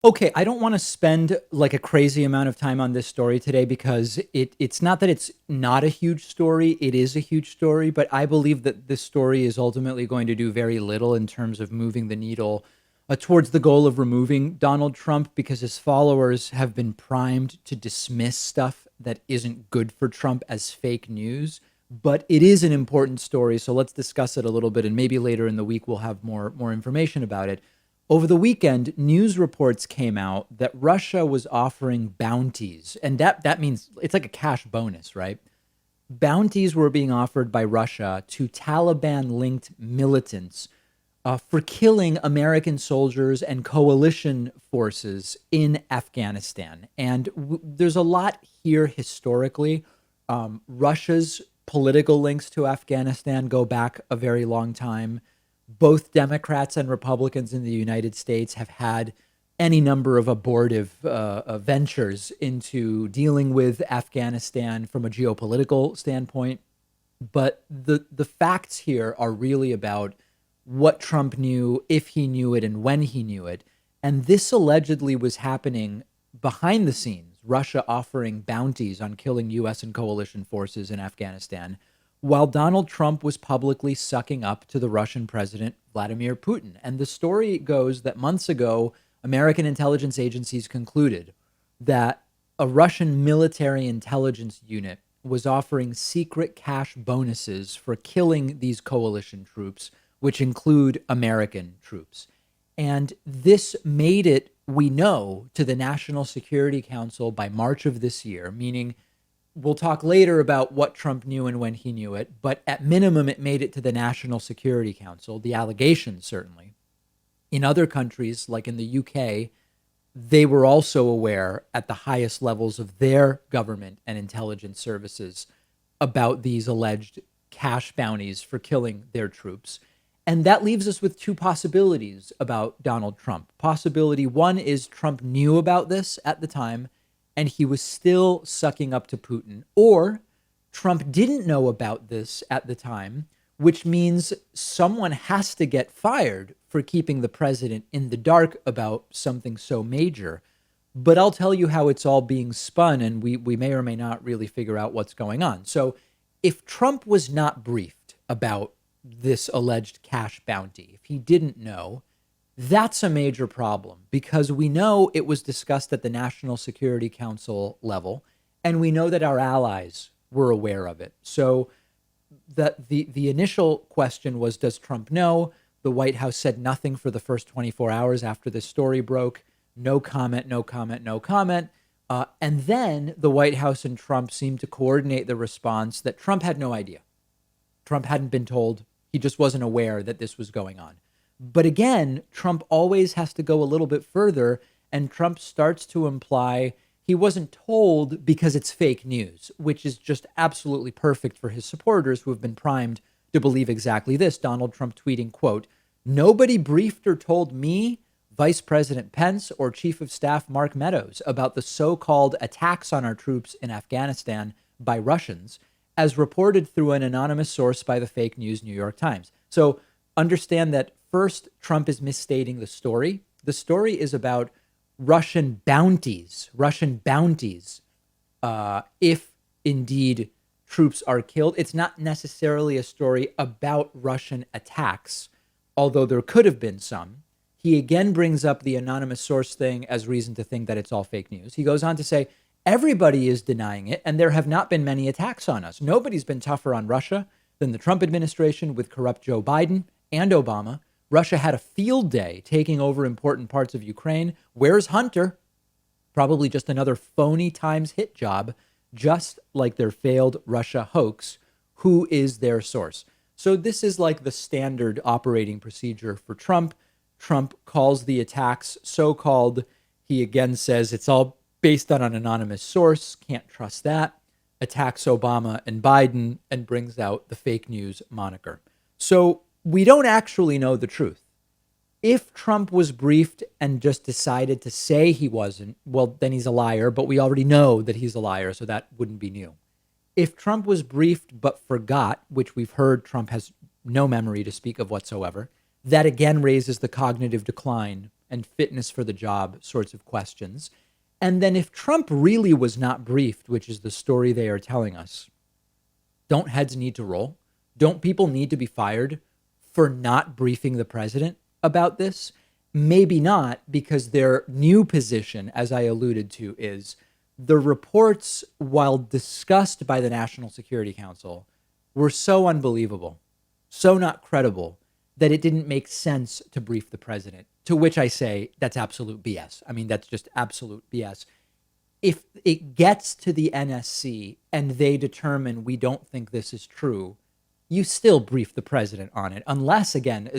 Okay, I don't want to spend like a crazy amount of time on this story today because it's not that it's not a huge story, it is a huge story, but I believe that this story is ultimately going to do very little in terms of moving the needle towards the goal of removing Donald Trump because his followers have been primed to dismiss stuff that isn't good for Trump as fake news. But it is an important story, so let's discuss it a little bit, and maybe later in the week we'll have more information about it. Over the weekend, news reports came out that Russia was offering bounties, and that means it's like a cash bonus, right? Bounties were being offered by Russia to Taliban-linked militants for killing American soldiers and coalition forces in Afghanistan. And there's a lot here historically. Russia's political links to Afghanistan go back a very long time. Both Democrats and Republicans in the United States have had any number of abortive ventures into dealing with Afghanistan from a geopolitical standpoint. But the facts here are really about what Trump knew, if he knew it, and when he knew it. And this allegedly was happening behind the scenes, Russia offering bounties on killing U.S. and coalition forces in Afghanistan, while Donald Trump was publicly sucking up to the Russian president, Vladimir Putin. And the story goes that months ago, American intelligence agencies concluded that a Russian military intelligence unit was offering secret cash bonuses for killing these coalition troops, which include American troops. And this made it, we know, to the National Security Council by March of this year, meaning we'll talk later about what Trump knew and when he knew it, but at minimum, it made it to the National Security Council, the allegations certainly. In other countries, like in the UK, they were also aware at the highest levels of their government and intelligence services about these alleged cash bounties for killing their troops. And that leaves us with two possibilities about Donald Trump. Possibility one is Trump knew about this at the time and he was still sucking up to Putin, or Trump didn't know about this at the time, which means someone has to get fired for keeping the president in the dark about something so major. But I'll tell you how it's all being spun, and we may or may not really figure out what's going on. So if Trump was not briefed about this alleged cash bounty, if he didn't know, that's a major problem because we know it was discussed at the National Security Council level, and we know that our allies were aware of it. So the initial question was, does Trump know? The White House said nothing for the first 24 hours after this story broke. No comment, no comment, no comment. And then the White House and Trump seemed to coordinate the response that Trump had no idea. Trump hadn't been told. He just wasn't aware that this was going on. But again, Trump always has to go a little bit further, and Trump starts to imply he wasn't told because it's fake news, which is just absolutely perfect for his supporters who have been primed to believe exactly this. Donald Trump tweeting, quote, "Nobody briefed or told me, Vice President Pence, or Chief of Staff Mark Meadows about the so-called attacks on our troops in Afghanistan by Russians, as reported through an anonymous source by the fake news New York Times." So understand that first, Trump is misstating the story. The story is about Russian bounties, if indeed troops are killed. It's not necessarily a story about Russian attacks, although there could have been some. He again brings up the anonymous source thing as reason to think that it's all fake news. He goes on to say, everybody is denying it, and there have not been many attacks on us. Nobody's been tougher on Russia than the Trump administration with corrupt Joe Biden and Obama. Russia had a field day taking over important parts of Ukraine. Where's Hunter? Probably just another phony Times hit job, just like their failed Russia hoax. Who is their source? So this is like the standard operating procedure for Trump. Trump calls the attacks so-called. He again says it's all based on an anonymous source. Can't trust that. Attacks Obama and Biden and brings out the fake news moniker. So we don't actually know the truth. If Trump was briefed and just decided to say he wasn't, well, then he's a liar, but we already know that he's a liar, so that wouldn't be new. If Trump was briefed but forgot, which we've heard Trump has no memory to speak of whatsoever, that again raises the cognitive decline and fitness for the job sorts of questions. And then if Trump really was not briefed, which is the story they are telling us, don't heads need to roll? Don't people need to be fired for not briefing the president about this? Maybe not, because their new position, as I alluded to, is the reports, while discussed by the National Security Council, were so unbelievable, so not credible, that it didn't make sense to brief the president. To which I say, that's absolute BS. I mean, that's just absolute BS. If it gets to the NSC and they determine we don't think this is true, you still brief the president on it. Unless, again,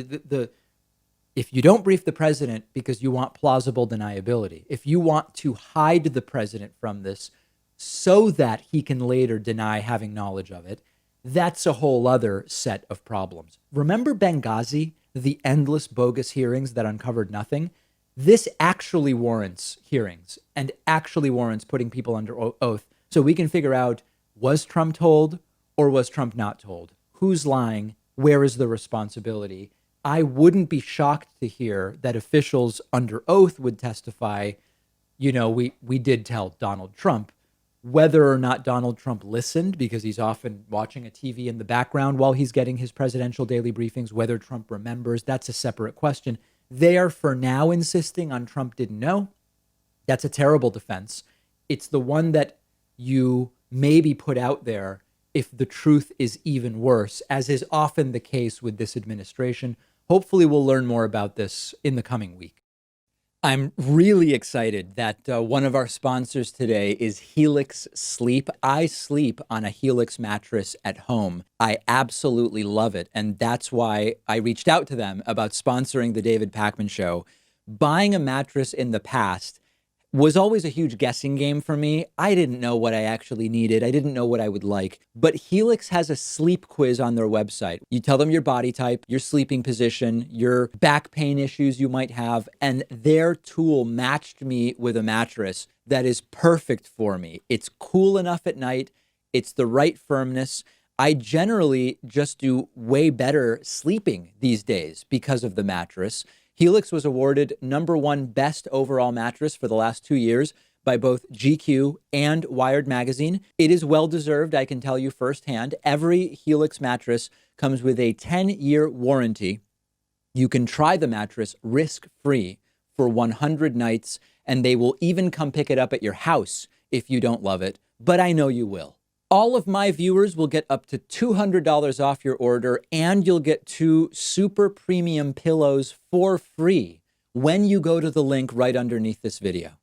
if you don't brief the president because you want plausible deniability, if you want to hide the president from this so that he can later deny having knowledge of it, that's a whole other set of problems. Remember Benghazi, the endless bogus hearings that uncovered nothing? This actually warrants hearings and actually warrants putting people under oath so we can figure out, was Trump told or was Trump not told? Who's lying? Where is the responsibility? I wouldn't be shocked to hear that officials under oath would testify, we did tell Donald Trump. Whether or not Donald Trump listened, because he's often watching a TV in the background while he's getting his presidential daily briefings, whether Trump remembers, that's a separate question. They are for now insisting on Trump didn't know. That's a terrible defense. It's the one that you maybe put out there if the truth is even worse, as is often the case with this administration. Hopefully we'll learn more about this in the coming week. I'm really excited that one of our sponsors today is Helix Sleep. I sleep on a Helix mattress at home. I absolutely love it. And that's why I reached out to them about sponsoring the David Pakman Show. Buying a mattress in the past was always a huge guessing game for me. I didn't know what I actually needed. I didn't know what I would like. But Helix has a sleep quiz on their website. You tell them your body type, your sleeping position, your back pain issues you might have, and their tool matched me with a mattress that is perfect for me. It's cool enough at night. It's the right firmness. I generally just do way better sleeping these days because of the mattress. Helix was awarded #1 best overall mattress for the last 2 years by both GQ and Wired Magazine. It is well-deserved, I can tell you firsthand. Every Helix mattress comes with a 10-year warranty. You can try the mattress risk-free for 100 nights, and they will even come pick it up at your house if you don't love it, but I know you will. All of my viewers will get up to $200 off your order, and you'll get 2 super premium pillows for free when you go to the link right underneath this video.